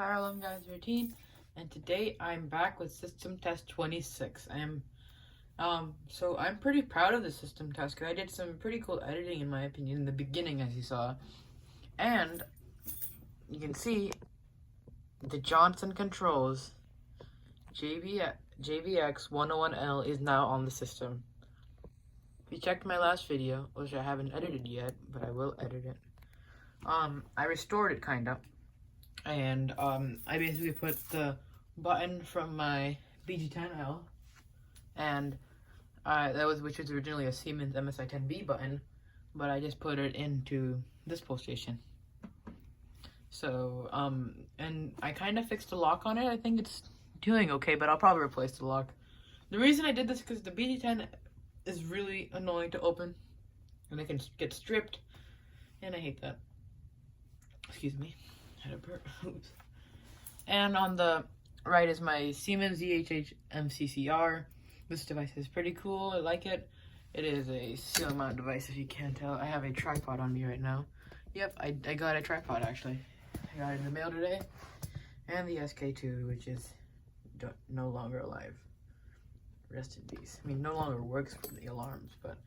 Harlem Guys Routine, and today I'm back with System Test 26. So I'm pretty proud of the system test because I did some pretty cool editing in my opinion in the beginning, as you saw, and you can see the Johnson Controls JVX 101L is now on the system. If you checked my last video, which I haven't edited yet, but I will edit it, I restored it kind of. And I basically put the button from my BG10L, and which was originally a Siemens MSI10B button, but I just put it into this PlayStation. So and I kind of fixed the lock on it. I think it's doing okay, but I'll probably replace the lock. The reason I did this is because the BG10 is really annoying to open, and it can get stripped, and I hate that. Excuse me. Oops. And on the right is my Siemens ZHH MCCR. This device is pretty cool. I like it. It is a ceiling mount device, if you can't tell. I have a tripod on me right now. Yep, I got a tripod actually. I got it in the mail today. And the SK2, which is no longer alive. Rest in peace. I mean, no longer works for the alarms, but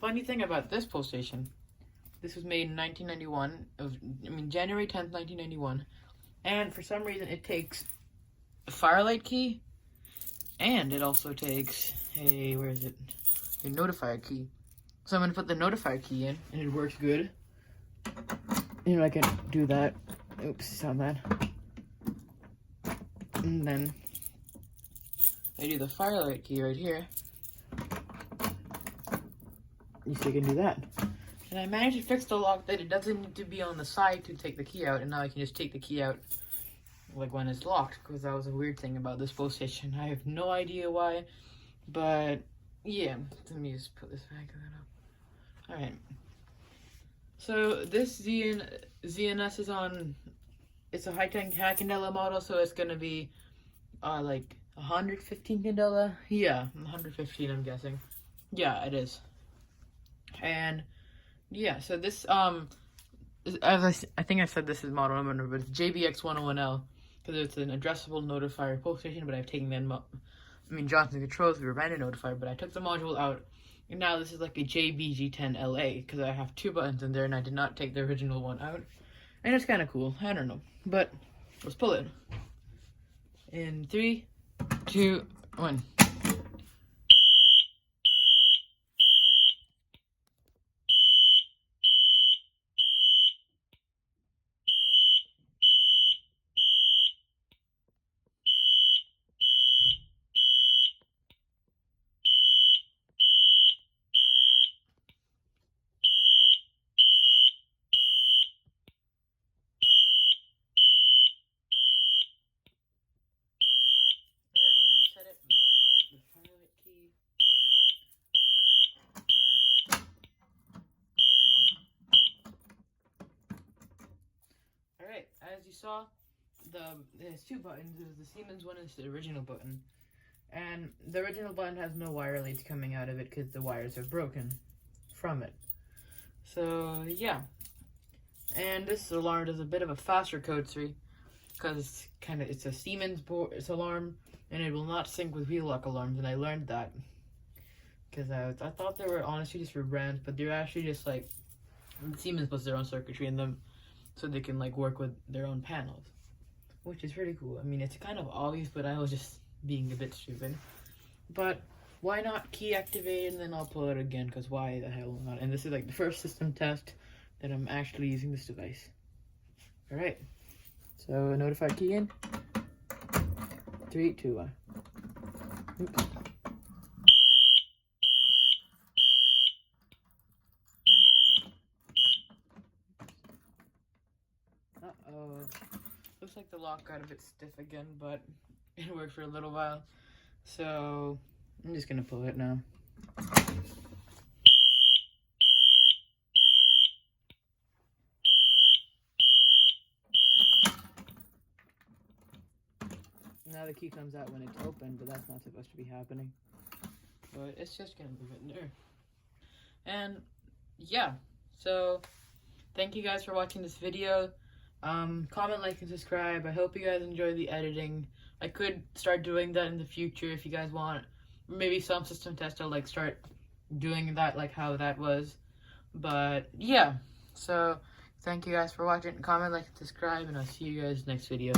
funny thing about this PlayStation, this was made in 1991, January 10th, 1991, and for some reason it takes a Firelight key, and it also takes a, a notifier key. So I'm going to put the notifier key in, and it works good. I can do that. Oops, sound bad. And then I do the Firelight key right here. You still can do that. And I managed to fix the lock that it doesn't need to be on the side to take the key out, and now I can just take the key out like when it's locked, because that was a weird thing about this PlayStation. I have no idea why, but yeah, let me just put this back up. Alright. So this ZNS is on, it's a high-tech Candela model, so it's gonna be like 115 Candela? Yeah, 115 I'm guessing. Yeah, it is. And yeah, so this, as I think I said this is model number, but it's JVX101L, because it's an addressable notifier PlayStation, but I've taken them up. Johnson Controls, we were random notifier, but I took the module out, and now this is like a JBG10LA, because I have two buttons in there, and I did not take the original one out, and it's kind of cool. I don't know, but let's pull it. In 3, 2, 1. Alright, as you saw, there's two buttons. There's the Siemens one and the original button. And the original button has no wire leads coming out of it because the wires are broken from it. So, yeah. And this alarm does a bit of a faster code 3 because it's a Siemens alarm, and it will not sync with wheel lock alarms, and I learned that because I thought they were honestly just for brands, but they're actually just like Siemens puts their own circuitry in them so they can like work with their own panels, which is pretty cool. It's kind of obvious, but I was just being a bit stupid. But why not key activate, and then I'll pull it again, because why the hell not? And this is like the first system test that I'm actually using this device. Alright, so notify key in. 3, 2, 1. Oops. Uh-oh. Looks like the lock got a bit stiff again, but it worked for a little while. So I'm just gonna pull it now. Now the key comes out when it's open, but that's not supposed to be happening. But it's just gonna move it in there. And yeah, so thank you guys for watching this video. Comment, like, and subscribe. I hope you guys enjoy the editing. I could start doing that in the future if you guys want. Maybe some system test, I'll like start doing that, like how that was. But yeah, so thank you guys for watching. Comment, like, and subscribe, and I'll see you guys next video.